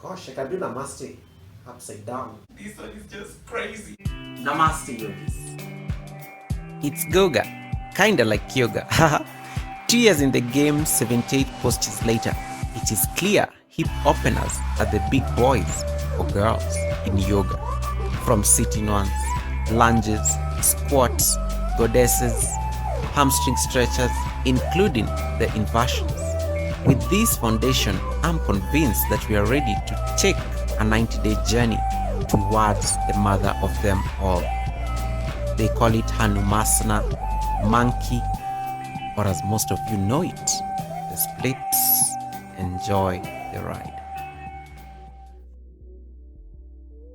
Gosh, I can do namaste upside down. This one is just crazy. Namaste, yogis. It's Goga, kinda like yoga. 2 years in the game, 78 postures later, it is clear hip openers are the big boys or girls in yoga. From sitting ones, lunges, squats, goddesses, hamstring stretchers, including the inversions. With this foundation, I'm convinced that we are ready to take a 90-day journey towards the mother of them all. They call it hanumanasana, monkey, or as most of you know it, the splits. Enjoy the ride.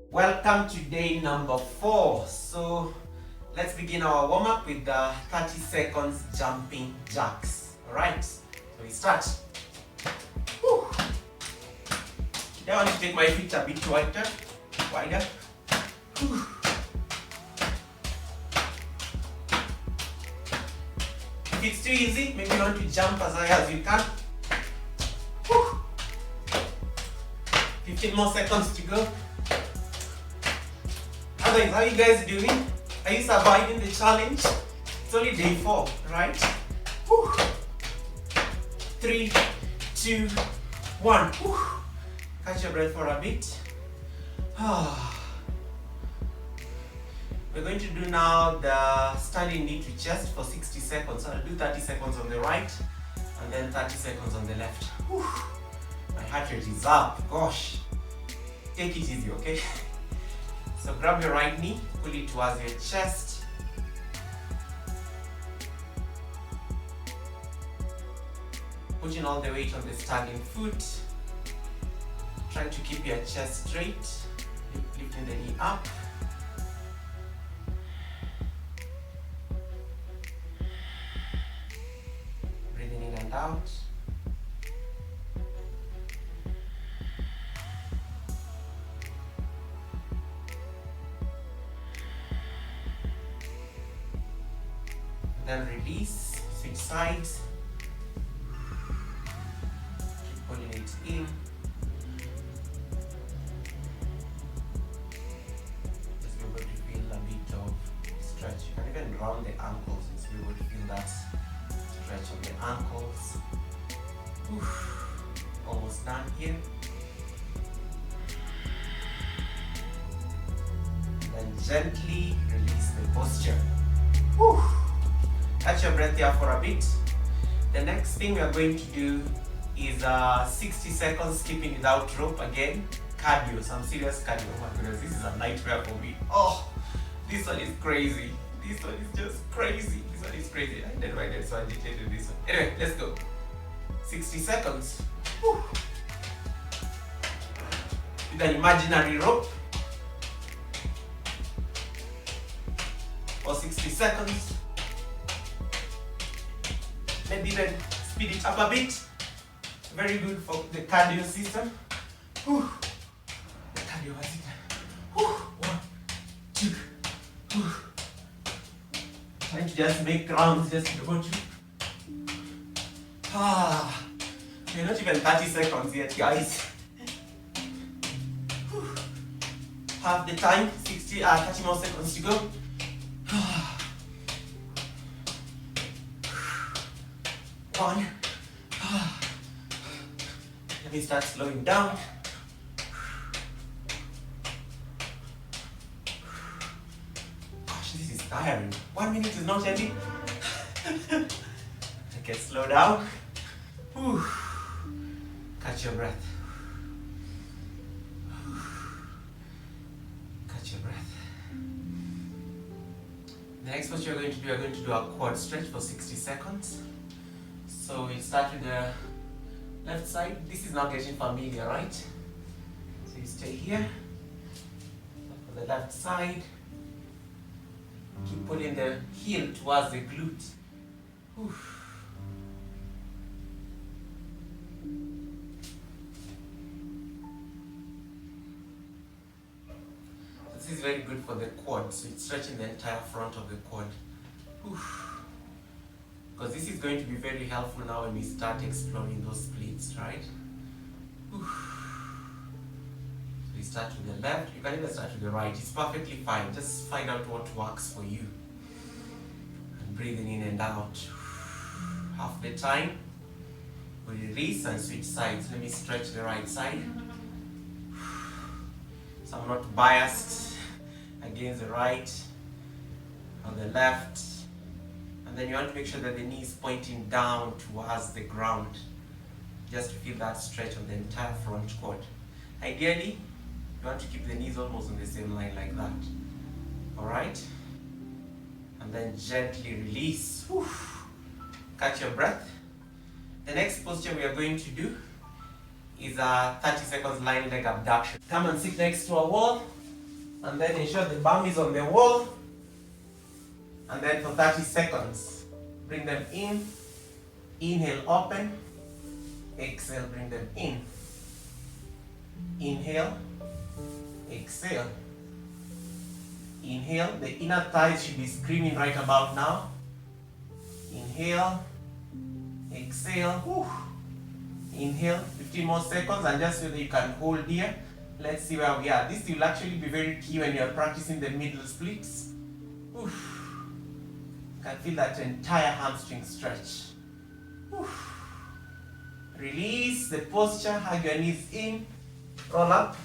Welcome to day number 4. So let's begin our warm-up with the 30 seconds jumping jacks. Alright, so we start. Whew. I want to take my feet a bit wider. Whew. If it's too easy, maybe you want to jump as high as you can. Whew. 15 more seconds to go. Otherwise, how are you guys doing? Are you surviving the challenge? It's only day 4, right? Whew. 3, 2, 1. Whew. Catch your breath for a bit. We're going to do now the standing knee to chest for 60 seconds. So I'll do 30 seconds on the right and then 30 seconds on the left. Whew. My heart rate is up. Gosh. Take it easy, okay? So grab your right knee, pull it towards your chest. Putting all the weight on the standing foot. Trying to keep your chest straight. Lifting the knee up. Breathing in and out. Then release, switch sides. Keep pulling it in. Just be able to feel a bit of stretch. You can even round the ankles, just be able to feel that stretch of the ankles. Oof. Almost done here. Then gently release the posture. Whew. Catch your breath here for a bit. The next thing we are going to do is 60 seconds skipping without rope again. Cardio, some serious cardio. Oh my goodness, this is a nightmare for me. Oh, this one is crazy. This one is just crazy. This one is crazy. I did right there, so I dictated this one. Anyway, let's go. 60 seconds. Whew. With an imaginary rope. For 60 seconds. Maybe even speed it up a bit. Very good for the cardio system. Whew. The cardio has it. Whew. 1, 2. Whew. Trying to just make rounds just to go to. We're not even 30 seconds yet, guys. Whew. Half the time, 30 more seconds to go. One. Let me start slowing down. Gosh, this is tiring. 1 minute is not ending. Okay, slow down. Whew. Catch your breath. Catch your breath. The next posture we're going to do a quad stretch for 60 seconds. So we start with the left side. This is now getting familiar, right? So you stay here. For the left side, keep pulling the heel towards the glute. Whew. This is very good for the quad, so it's stretching the entire front of the quad. Whew. Because this is going to be very helpful now when we start exploring those splits, right? Oof. We start with the left, you can even start with the right, it's perfectly fine. Just find out what works for you. And breathing in and out. Half the time, we release and switch sides. Let me stretch the right side. So I'm not biased against the right or the left. And then you want to make sure that the knee is pointing down towards the ground, just to feel that stretch of the entire front quad. Ideally, you want to keep the knees almost on the same line like that. Alright? And then gently release. Whew. Catch your breath. The next posture we are going to do is a 30 seconds lying leg abduction. Come and sit next to a wall, and then ensure the bum is on the wall. And then for 30 seconds, bring them in. Inhale, open. Exhale, bring them in. Inhale, exhale. Inhale, the inner thighs should be screaming right about now. Inhale, exhale. Whew. Inhale, 15 more seconds, and just so that you can hold here. Let's see where we are. This will actually be very key when you're practicing the middle splits. Oof. You can feel that entire hamstring stretch. Oof. Release the posture, hug your knees in, roll up,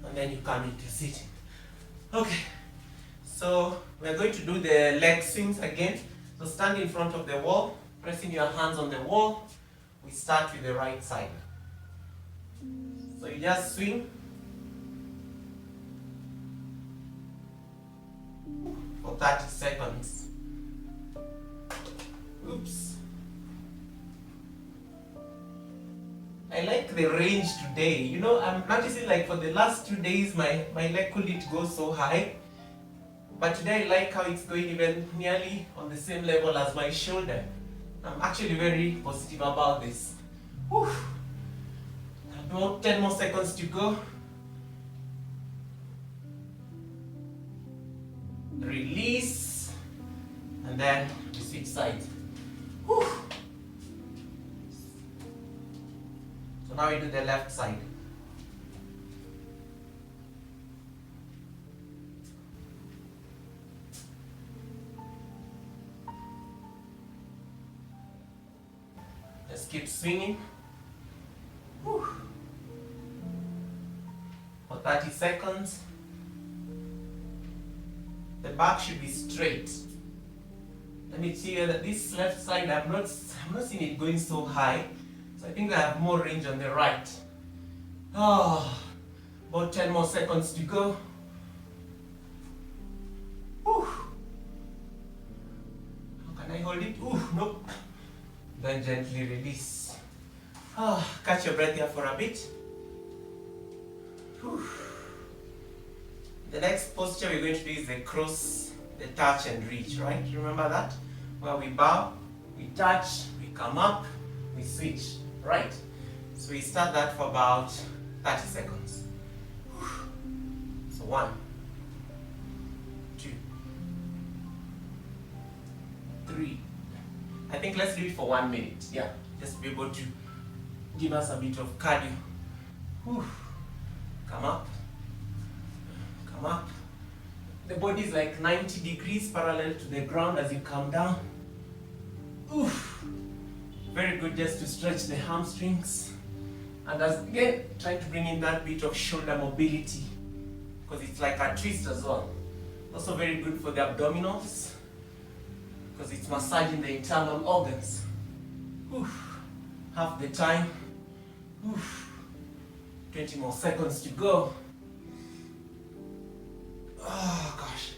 and then you come into sitting. Okay, so we're going to do the leg swings again. So stand in front of the wall, pressing your hands on the wall. We start with the right side. So you just swing for 30 seconds. Oops. I like the range today. You know, I'm noticing like for the last 2 days my leg couldn't go so high. But today I like how it's going even nearly on the same level as my shoulder. I'm actually very positive about this. Whew. About 10 more seconds to go. Release. And then we switch sides. Whew. So now we do the left side. Just keep swinging. Whew. For 30 seconds. The back should be straight. Let me tell you that this left side, I'm not seeing it going so high. So I think I have more range on the right. Oh, about 10 more seconds to go. Whew. How can I hold it? Ooh, nope. Then gently release. Oh, catch your breath here for a bit. Whew. The next posture we're going to do is the cross, the touch and reach, right? Remember that? Where we bow, we touch, we come up, we switch, right? So we start that for about 30 seconds. Whew. So 1, 2, 3. I think let's do it for 1 minute. Yeah, just to be able to give us a bit of cardio. Whew. Come up. Come up. The body is like 90 degrees parallel to the ground as you come down. Oof. Very good just to stretch the hamstrings. And as again, trying to bring in that bit of shoulder mobility, because it's like a twist as well. Also very good for the abdominals, because it's massaging the internal organs. Oof. Half the time. Oof. 20 more seconds to go. Oh gosh.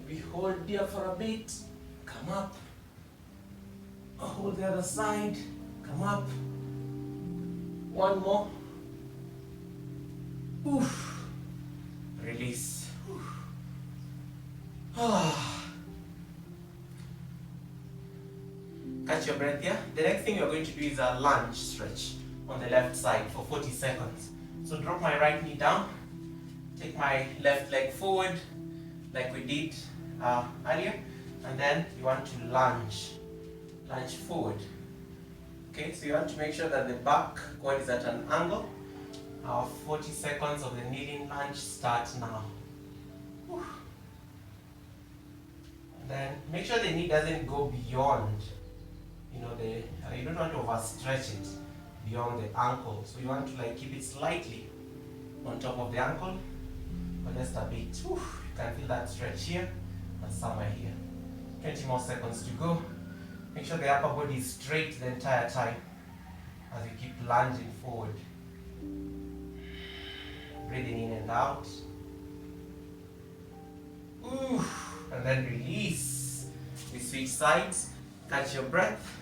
We hold there for a bit. Come up. Hold the other side. Come up. One more. Oof. Release. Oof. Ah. Catch your breath here. The next thing you're going to do is a lunge stretch on the left side for 40 seconds. So drop my right knee down. Take my left leg forward like we did earlier, and then you want to lunge forward. Okay, so you want to make sure that the back quad is at an angle Our 40 seconds of the kneeling lunge start now. Whew. And then make sure the knee doesn't go beyond, you don't want to overstretch it beyond the ankle. So you want to like keep it slightly on top of the ankle, or just a bit. Whew. You can feel that stretch here and somewhere here. 20 more seconds to go. Make sure the upper body is straight the entire time as you keep lunging forward. Breathing in and out. Ooh, and then release. We switch sides. Catch your breath.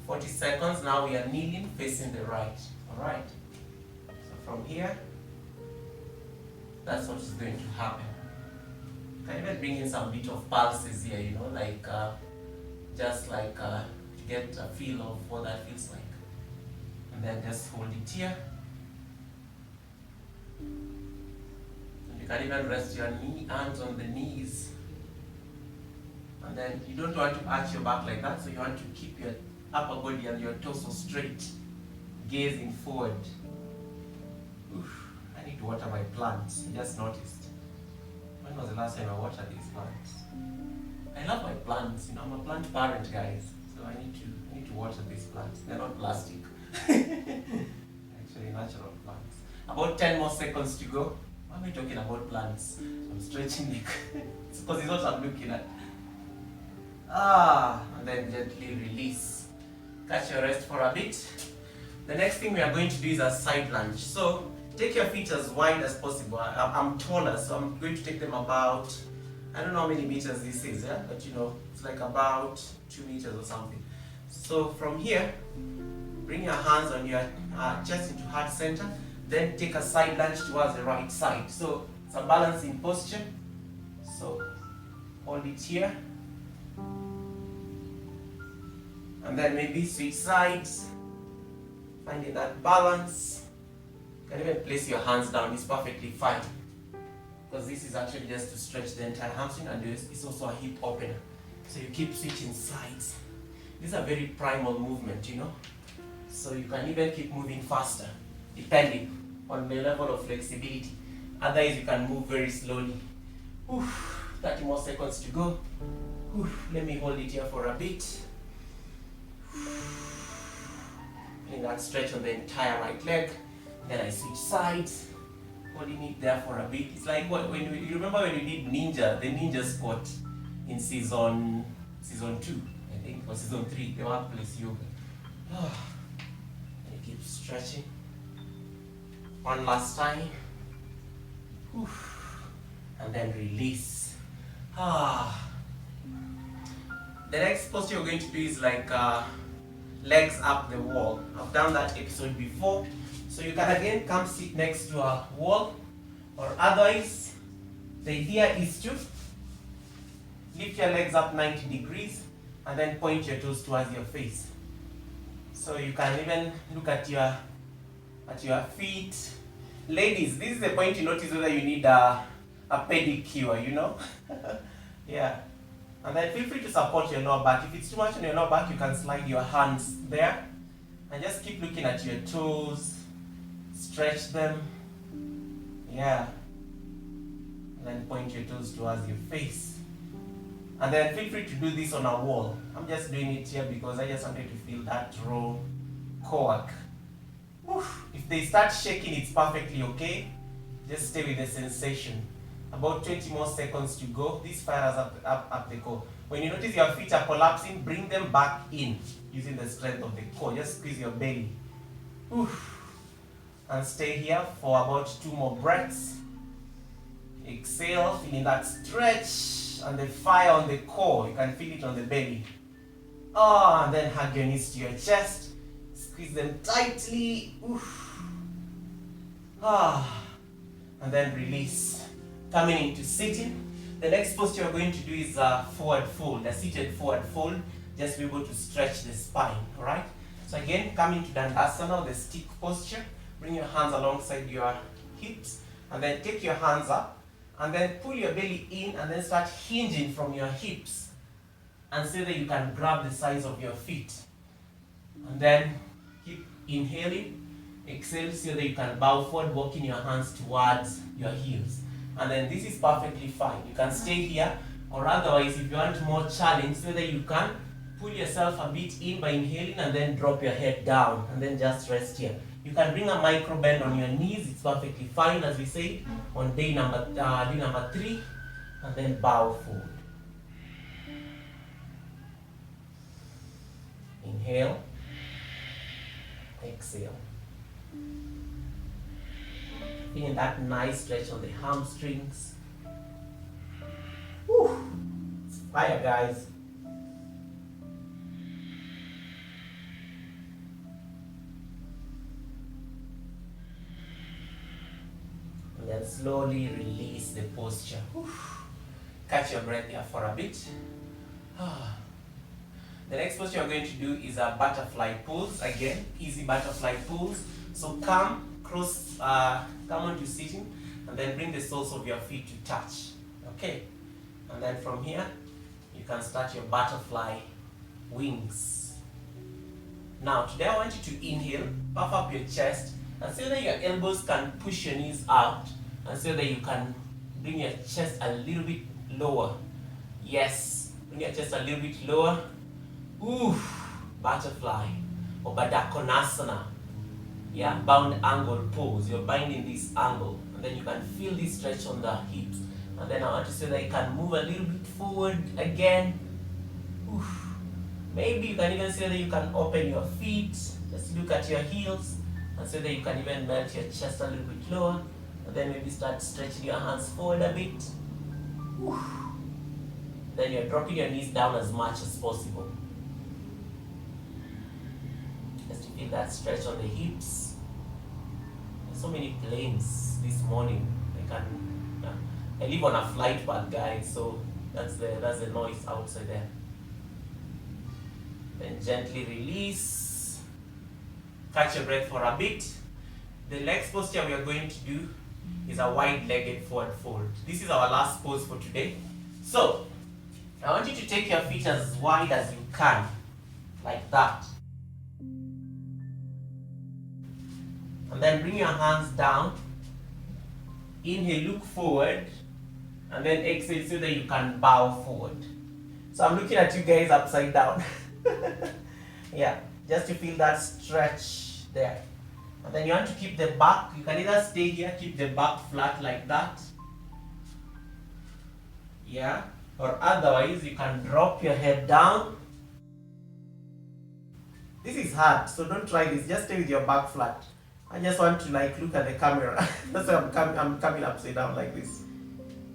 40 seconds. Now we are kneeling, facing the right. Alright. So from here, that's what is going to happen. You can even bring in some bit of pulses here, to get a feel of what that feels like. And then just hold it here. And you can even rest your hands on the knees. And then you don't want to arch your back like that, so you want to keep your upper body and your torso straight, gazing forward. Oof, I need to water my plants. I just noticed. When was the last time I watered these plants? I love my plants. I'm a plant parent, guys. So I need to water these plants. They're not plastic. Actually, natural plants. About 10 more seconds to go. Why am I talking about plants? I'm stretching neck. It's because it's what I'm looking at. And then gently release. Catch your rest for a bit. The next thing we are going to do is a side lunge. So take your feet as wide as possible. I'm taller, so I'm going to take them about, I don't know how many meters this is, yeah? But it's like about 2 meters or something. So from here, bring your hands on your chest into heart center. Then take a side lunge towards the right side. So it's a balancing posture. So hold it here. And then maybe switch sides. Finding that balance. You can even place your hands down. It's perfectly fine. Because this is actually just to stretch the entire hamstring, and it's also a hip opener. So you keep switching sides. These are very primal movement, So you can even keep moving faster, depending on the level of flexibility. Otherwise, you can move very slowly. 30 more seconds to go. Let me hold it here for a bit. Feeling that stretch on the entire right leg. Then I switch sides. Holding it there for a bit. It's like you remember when we did the ninja squat in season 2, I think, or season 3, the workplace yoga. And you keep stretching. One last time. And then release. The next posture you're going to do is like legs up the wall. I've done that episode before. So you can again come sit next to a wall, or otherwise the idea is to lift your legs up 90 degrees and then point your toes towards your face. So you can even look at your feet. Ladies, this is the point to notice whether you need a pedicure, Yeah. And then feel free to support your lower back. If it's too much on your lower back, you can slide your hands there and just keep looking at your toes. Stretch them. Yeah. And then point your toes towards your face. And then feel free to do this on a wall. I'm just doing it here because I just wanted to feel that raw core work. If they start shaking, it's perfectly okay. Just stay with the sensation. About 20 more seconds to go. This fires up the core. When you notice your feet are collapsing, bring them back in using the strength of the core. Just squeeze your belly. And stay here for about 2 more breaths. Exhale, feeling that stretch and the fire on the core. You can feel it on the belly. And then hug your knees to your chest. Squeeze them tightly. And then release. Coming into sitting. The next posture we're going to do is a forward fold, a seated forward fold. Just be able to stretch the spine, alright? So again, come into Dandasana, the stick posture. Bring your hands alongside your hips, and then take your hands up, and then pull your belly in, and then start hinging from your hips. And so that you can grab the sides of your feet. And then keep inhaling, Exhale so that you can bow forward, walking your hands towards your heels. And then this is perfectly fine. You can stay here, or otherwise if you want more challenge, so that you can pull yourself a bit in by inhaling and then drop your head down and then just rest here. You can bring a micro bend on your knees. It's perfectly fine, as we said, on day number 3, and then bow forward. Inhale, exhale. Feeling that nice stretch on the hamstrings. Whew. It's fire, guys. And then slowly release the posture. Whew. Catch your breath here for a bit. The next posture you're going to do is a butterfly pose. Again, easy butterfly pose. So come onto sitting, and then bring the soles of your feet to touch. Okay, and then from here you can start your butterfly wings. Now today I want you to inhale, puff up your chest, and so that your elbows can push your knees out, and so that you can bring your chest a little bit lower. Yes, bring your chest a little bit lower. Butterfly or hanumanasana. Yeah, bound angle pose. You're binding this angle, and then you can feel this stretch on the hips. And then I want to say that you can move a little bit forward again. Maybe you can even say that you can open your feet. Just look at your heels, and so that you can even melt your chest a little bit lower. And then maybe start stretching your hands forward a bit. Then you're dropping your knees down as much as possible. Just to feel that stretch on the hips. There's so many planes this morning. I live on a flight path, guys, so that's the noise outside there. Then gently release. Catch your breath for a bit. The next posture we are going to do is a wide-legged forward fold. This is our last pose for today. So I want you to take your feet as wide as you can, like that. And then bring your hands down. Inhale, look forward, and then exhale so that you can bow forward. So I'm looking at you guys upside down. Yeah, just to feel that stretch there. And then you want to keep the back. You can either stay here, keep the back flat like that. Yeah, or otherwise you can drop your head down. This is hard, so don't try this. Just stay with your back flat. I just want to look at the camera. That's why I'm coming upside down like this.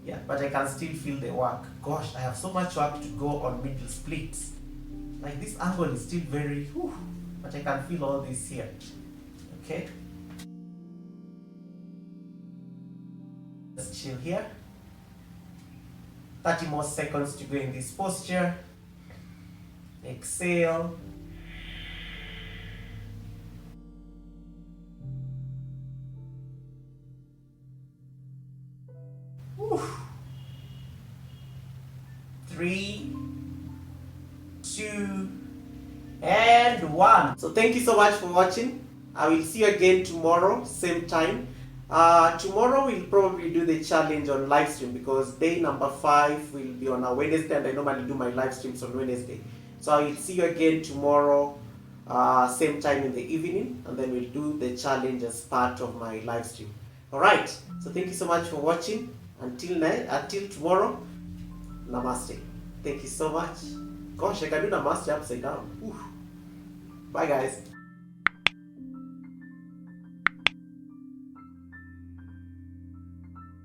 Yeah, but I can still feel the work. Gosh, I have so much work to go on middle splits. Like this angle is still very, but I can feel all this here. Okay. Just chill here. 30 more seconds to go in this posture. Exhale. Whew. 3, 2, and 1. So thank you so much for watching. I will see you again tomorrow, same time. Tomorrow we'll probably do the challenge on live stream, because day number 5 will be on a Wednesday, and I normally do my live streams on Wednesday. So I will see you again tomorrow, same time in the evening, and then we'll do the challenge as part of my live stream. Alright, so thank you so much for watching. Until tomorrow, namaste. Thank you so much. Gosh, I can do namaste upside down. Bye guys.